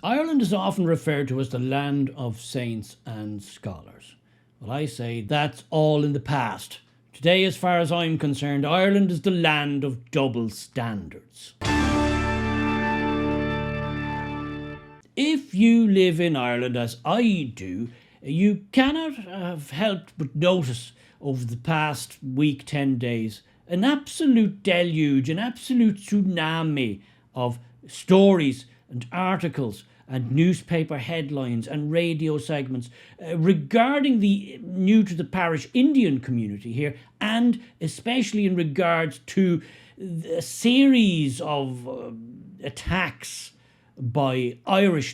Ireland is often referred to as the land of saints and scholars. Well, I say that's all in the past. Today, as far as I'm concerned, Ireland is the land of double standards. If you live in Ireland, as I do, you cannot have helped but notice over the past week, 10 days, an absolute deluge, an absolute tsunami of stories and articles and newspaper headlines and radio segments regarding the new to the parish Indian community here, and especially in regards to a series of attacks by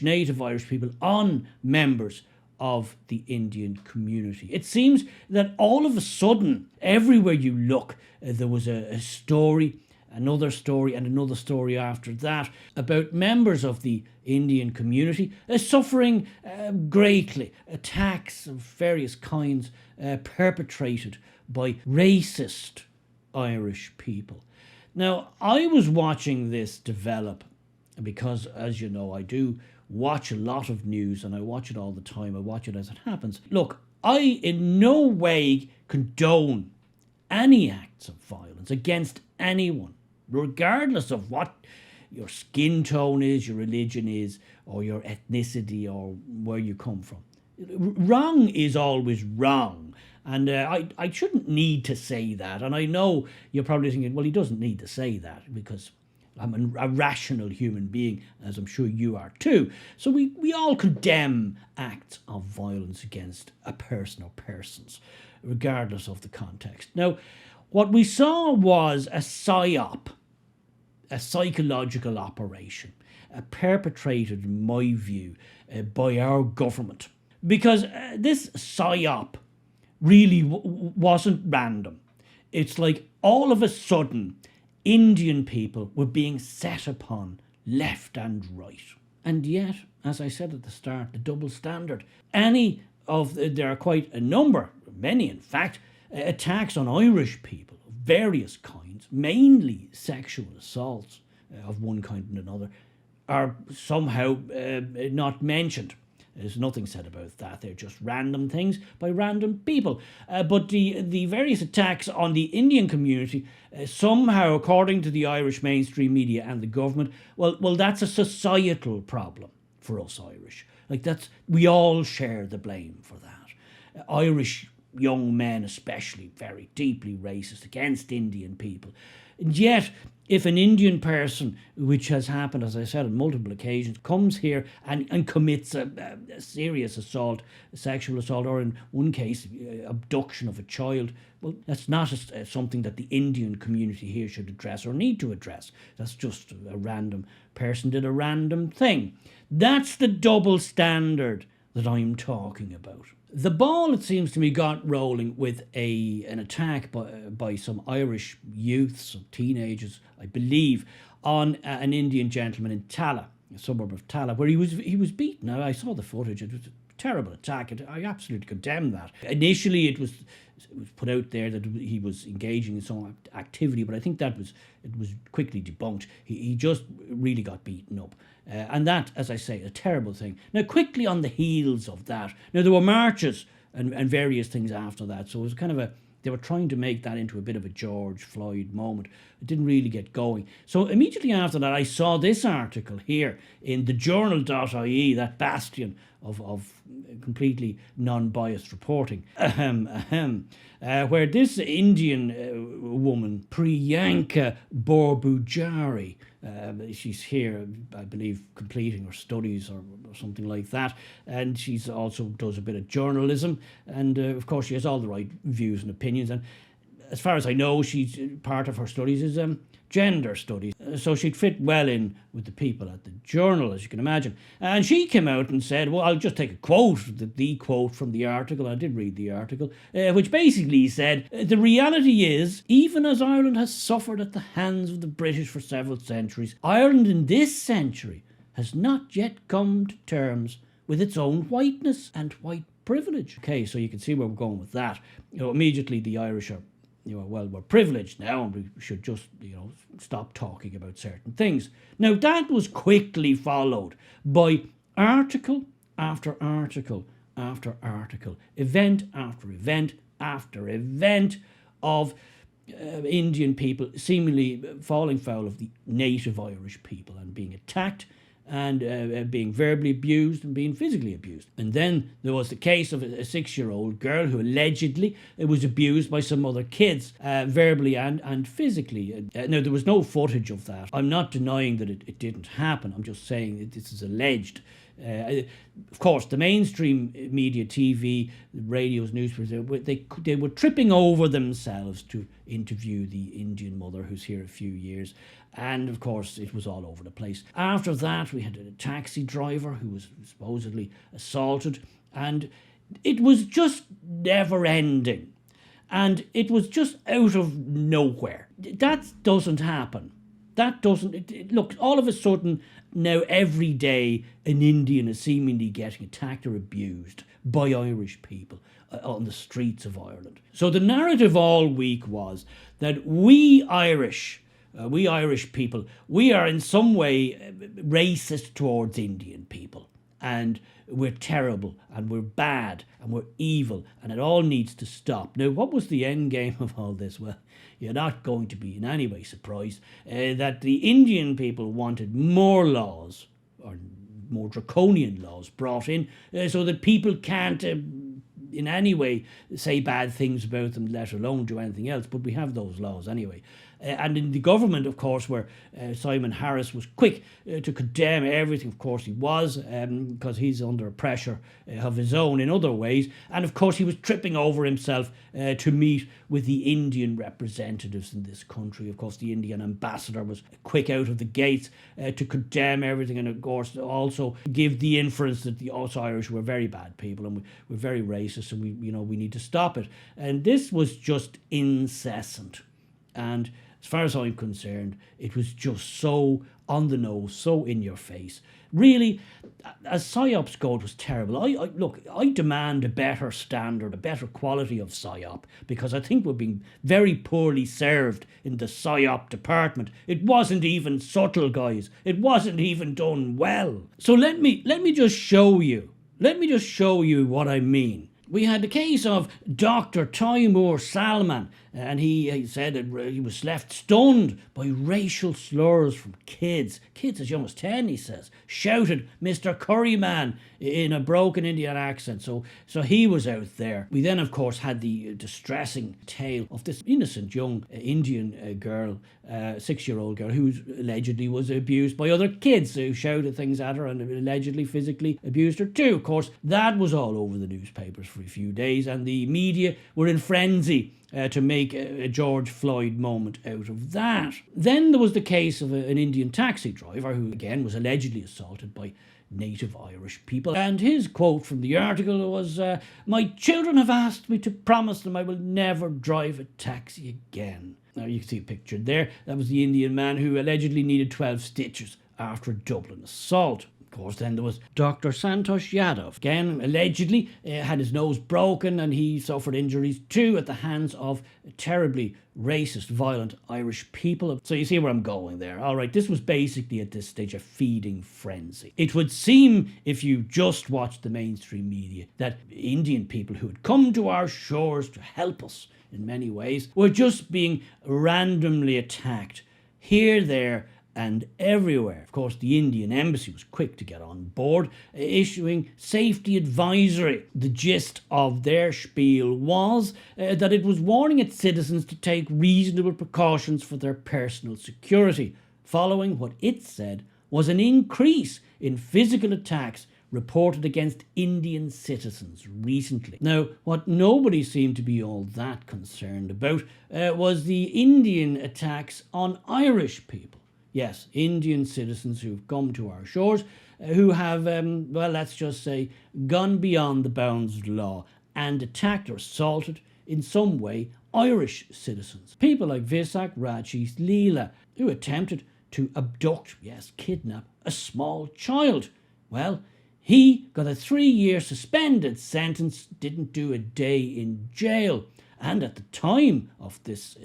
native Irish people on members of the Indian community. It seems that all of a sudden, everywhere you look, there was a story, another story, and another story after that about members of the Indian community suffering greatly, attacks of various kinds perpetrated by racist Irish people. Now, I was watching this develop because, as you know, I do watch a lot of news and I watch it all the time. I watch it as it happens. Look, I in no way condone any acts of violence against anyone, regardless of what your skin tone is, your religion is, or your ethnicity, or where you come from. Wrong is always wrong. And I shouldn't need to say that. And I know you're probably thinking, well, he doesn't need to say that because I'm a rational human being, as I'm sure you are too. So we all condemn acts of violence against a person or persons, regardless of the context. Now, what we saw was a psyop, a psychological operation, perpetrated, in my view, by our government. Because this psyop really wasn't random. It's like all of a sudden, Indian people were being set upon left and right. And yet, as I said at the start, the double standard. There are quite a number, many in fact, attacks on Irish people of various kinds, mainly sexual assaults of one kind and another, are somehow not mentioned. There's nothing said about that. They're just random things by random people. But the various attacks on the Indian community, somehow, according to the Irish mainstream media and the government, well, that's a societal problem for us Irish. We all share the blame for that. Irish young men, especially, very deeply racist against Indian people. And yet, if an Indian person, which has happened, as I said, on multiple occasions, comes here and commits a serious assault, a sexual assault, or in one case, abduction of a child, well, that's not something that the Indian community here should address or need to address. That's just a random person did a random thing. That's the double standard that I'm talking about. The ball, it seems to me, got rolling with an attack by some Irish youths, some teenagers, I believe, on an Indian gentleman in Tala, a suburb of Tala, where he was beaten. Now, I saw the footage. It was a terrible attack. I absolutely condemn that. Initially, it was put out there that he was engaging in some activity, but I think it was quickly debunked. He just really got beaten up. And that, as I say, a terrible thing. Now, quickly on the heels of that, now there were marches and various things after that, so it was kind of they were trying to make that into a bit of a George Floyd moment. It didn't really get going. So immediately after that, I saw this article here in the journal.ie, that bastion of completely non-biased reporting, where this Indian woman, Priyanka Borbujari, she's here, I believe, completing her studies or something like that, and she's also does a bit of journalism, and of course she has all the right views and opinions, and as far as I know, she's part of her studies is gender studies, so she'd fit well in with the people at the journal, as you can imagine. And she came out and said, well, I'll just take a quote, the quote from the article. I did read the article, which basically said, the reality is, even as Ireland has suffered at the hands of the British for several centuries, Ireland in this century has not yet come to terms with its own whiteness and white privilege. Okay, so you can see where we're going with that. Immediately the Irish are well, we're privileged now and we should just, stop talking about certain things. Now, that was quickly followed by article after article after article, event after event after event of Indian people seemingly falling foul of the native Irish people and being attacked and being verbally abused and being physically abused. And then there was the case of a 6-year-old girl who allegedly was abused by some other kids, verbally and physically. Now, there was no footage of that. I'm not denying that it didn't happen. I'm just saying that this is alleged. Of course, the mainstream media, TV, radios, newspapers, they were tripping over themselves to interview the Indian mother who's here a few years. And of course, it was all over the place. After that, we had a taxi driver who was supposedly assaulted. And it was just never ending. And it was just out of nowhere. That doesn't happen. That doesn't... Look, all of a sudden, now every day, an Indian is seemingly getting attacked or abused by Irish people on the streets of Ireland. So the narrative all week was that we Irish people, we are in some way racist towards Indian people. And we're terrible, and we're bad, and we're evil, and it all needs to stop. Now, what was the end game of all this? Well, you're not going to be in any way surprised that the Indian people wanted more laws, or more draconian laws, brought in so that people can't in any way say bad things about them, let alone do anything else. But we have those laws anyway. And in the government, of course, where Simon Harris was quick to condemn everything, of course he was, because he's under pressure of his own in other ways. And of course he was tripping over himself to meet with the Indian representatives in this country. Of course, the Indian ambassador was quick out of the gates to condemn everything, and of course also give the inference that us Irish were very bad people and we're very racist, and we need to stop it. And this was just incessant. And as far as I'm concerned, it was just so on the nose, so in your face. Really, as PSYOPs go, it was terrible. I demand a better standard, a better quality of PSYOP, because I think we're being very poorly served in the PSYOP department. It wasn't even subtle, guys. It wasn't even done well. So let me just show you. Let me just show you what I mean. We had the case of Dr. Taimur Salman, and he said that he was left stunned by racial slurs from kids as young as 10, he says, shouted Mr. Curryman in a broken Indian accent. So he was out there. We then, of course, had the distressing tale of this innocent young Indian girl, 6-year-old girl, who allegedly was abused by other kids who shouted things at her and allegedly physically abused her too. Of course, that was all over the newspapers for a few days, and the media were in frenzy to make a George Floyd moment out of that. Then there was the case of an Indian taxi driver who, again, was allegedly assaulted by native Irish people. And his quote from the article was, "My children have asked me to promise them I will never drive a taxi again." Now, you can see a picture there. That was the Indian man who allegedly needed 12 stitches after a Dublin assault. Of course, then there was Dr. Santosh Yadav. Again, allegedly had his nose broken, and he suffered injuries too at the hands of terribly racist, violent Irish people. So you see where I'm going there. All right, this was basically at this stage a feeding frenzy. It would seem, if you just watched the mainstream media, that Indian people who had come to our shores to help us in many ways were just being randomly attacked here, there, and everywhere. Of course, the Indian embassy was quick to get on board, issuing safety advisory. The gist of their spiel was that it was warning its citizens to take reasonable precautions for their personal security, following what it said was an increase in physical attacks reported against Indian citizens recently. Now, what nobody seemed to be all that concerned about was the Indian attacks on Irish people. Yes, Indian citizens who've come to our shores, who have, let's just say, gone beyond the bounds of the law and attacked or assaulted in some way Irish citizens. People like Visak Rajis Leela, who attempted to abduct, kidnap, a small child. Well, he got a 3-year suspended sentence, didn't do a day in jail. And at the time of this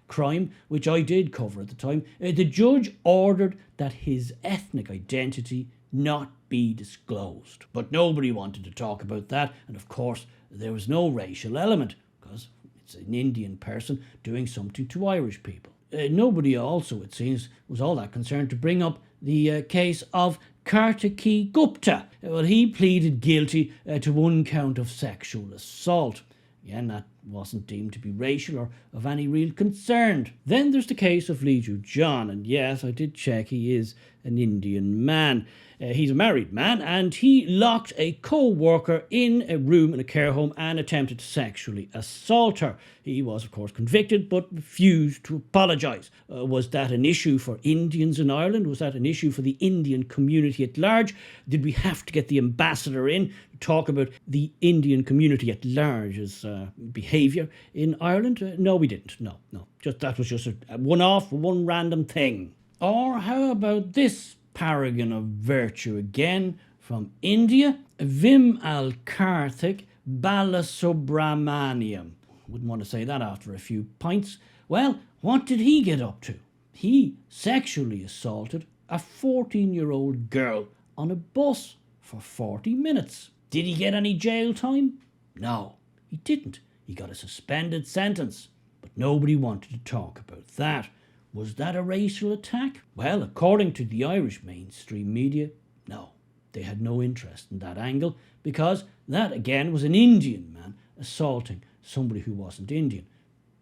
crime, which I did cover at the time, the judge ordered that his ethnic identity not be disclosed. But nobody wanted to talk about that, and of course there was no racial element, because it's an Indian person doing something to Irish people. Nobody also, it seems, was all that concerned to bring up the case of Kartiki Gupta. Well, he pleaded guilty to one count of sexual assault. Again, that wasn't deemed to be racial or of any real concern. Then there's the case of Leju John, and yes, I did check, he is an Indian man. He's a married man, and he locked a co-worker in a room in a care home and attempted to sexually assault her. He was, of course, convicted, but refused to apologise. Was that an issue for Indians in Ireland? Was that an issue for the Indian community at large? Did we have to get the ambassador in to talk about the Indian community at large's behaviour in Ireland? No, we didn't. No. That was just a one-off, one random thing. Or how about this paragon of virtue again from India? Vimal Karthik Balasubramaniam. Wouldn't want to say that after a few pints. Well, what did he get up to? He sexually assaulted a 14-year-old girl on a bus for 40 minutes. Did he get any jail time? No, he didn't. He got a suspended sentence. But nobody wanted to talk about that. Was that a racial attack? Well, according to the Irish mainstream media, no. They had no interest in that angle, because that, again, was an Indian man assaulting somebody who wasn't Indian.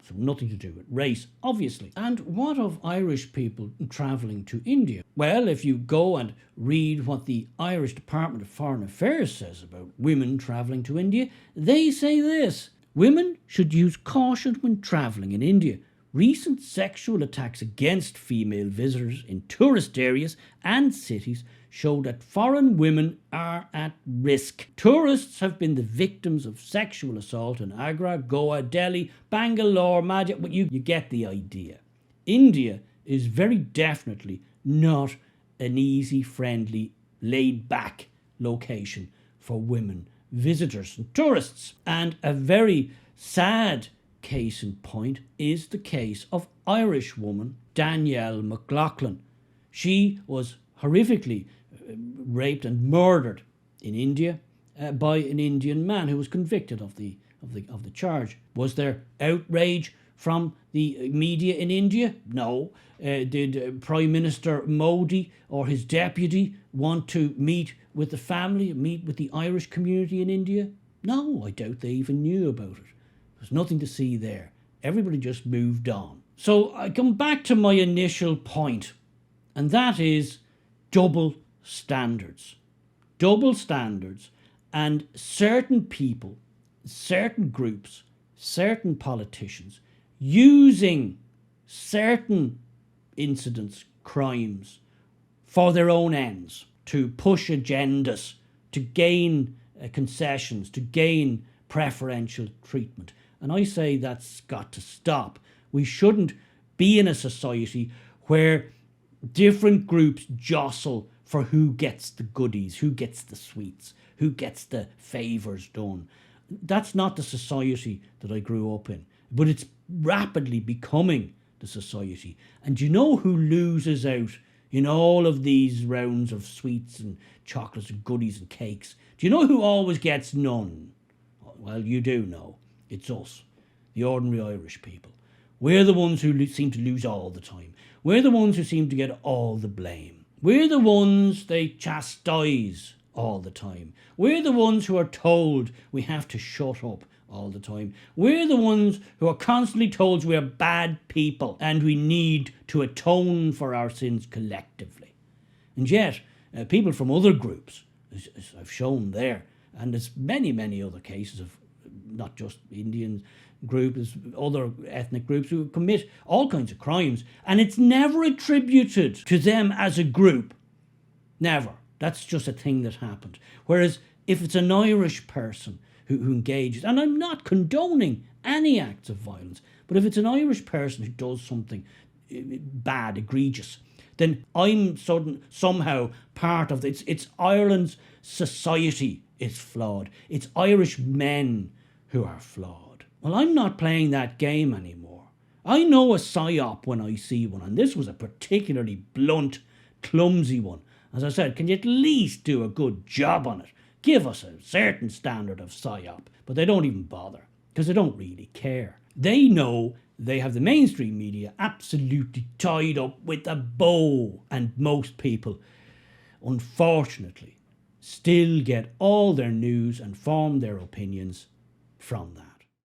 So nothing to do with race, obviously. And what of Irish people travelling to India? Well, if you go and read what the Irish Department of Foreign Affairs says about women travelling to India, they say this: women should use caution when travelling in India. Recent sexual attacks against female visitors in tourist areas and cities show that foreign women are at risk. Tourists have been the victims of sexual assault in Agra, Goa, Delhi, Bangalore, Madhya, but you get the idea. India is very definitely not an easy, friendly, laid-back location for women visitors and tourists. And a very sad case in point is the case of Irish woman Danielle McLaughlin. She was horrifically raped and murdered in India by an Indian man who was convicted of the charge. Was there outrage from the media in India? No. Did Prime Minister Modi or his deputy want to meet with the family, meet with the Irish community in India? No, I doubt they even knew about it. There's nothing to see there. Everybody just moved on. So I come back to my initial point, and that is double standards. Double standards, and certain people, certain groups, certain politicians using certain incidents, crimes, for their own ends, to push agendas, to gain concessions, to gain preferential treatment. And I say that's got to stop. We shouldn't be in a society where different groups jostle for who gets the goodies, who gets the sweets, who gets the favours done. That's not the society that I grew up in. But it's rapidly becoming the society. And do you know who loses out in all of these rounds of sweets and chocolates and goodies and cakes? Do you know who always gets none? Well, you do know. It's us, the ordinary Irish people. We're the ones who seem to lose all the time. We're the ones who seem to get all the blame. We're the ones they chastise all the time. We're the ones who are told we have to shut up all the time. We're the ones who are constantly told we're bad people and we need to atone for our sins collectively. And yet, people from other groups, as I've shown there, and there's many, many other cases of not just Indian groups, other ethnic groups who commit all kinds of crimes, and it's never attributed to them as a group. Never. That's just a thing that happened. Whereas if it's an Irish person who engages, and I'm not condoning any acts of violence, but if it's an Irish person who does something bad, egregious, then I'm somehow part of it. It's Ireland's society is flawed. It's Irish men who are flawed. Well, I'm not playing that game anymore. I know a psyop when I see one, and this was a particularly blunt, clumsy one. As I said, can you at least do a good job on it? Give us a certain standard of psyop. But they don't even bother, because they don't really care. They know they have the mainstream media absolutely tied up with a bow, and most people, unfortunately, still get all their news and form their opinions from that.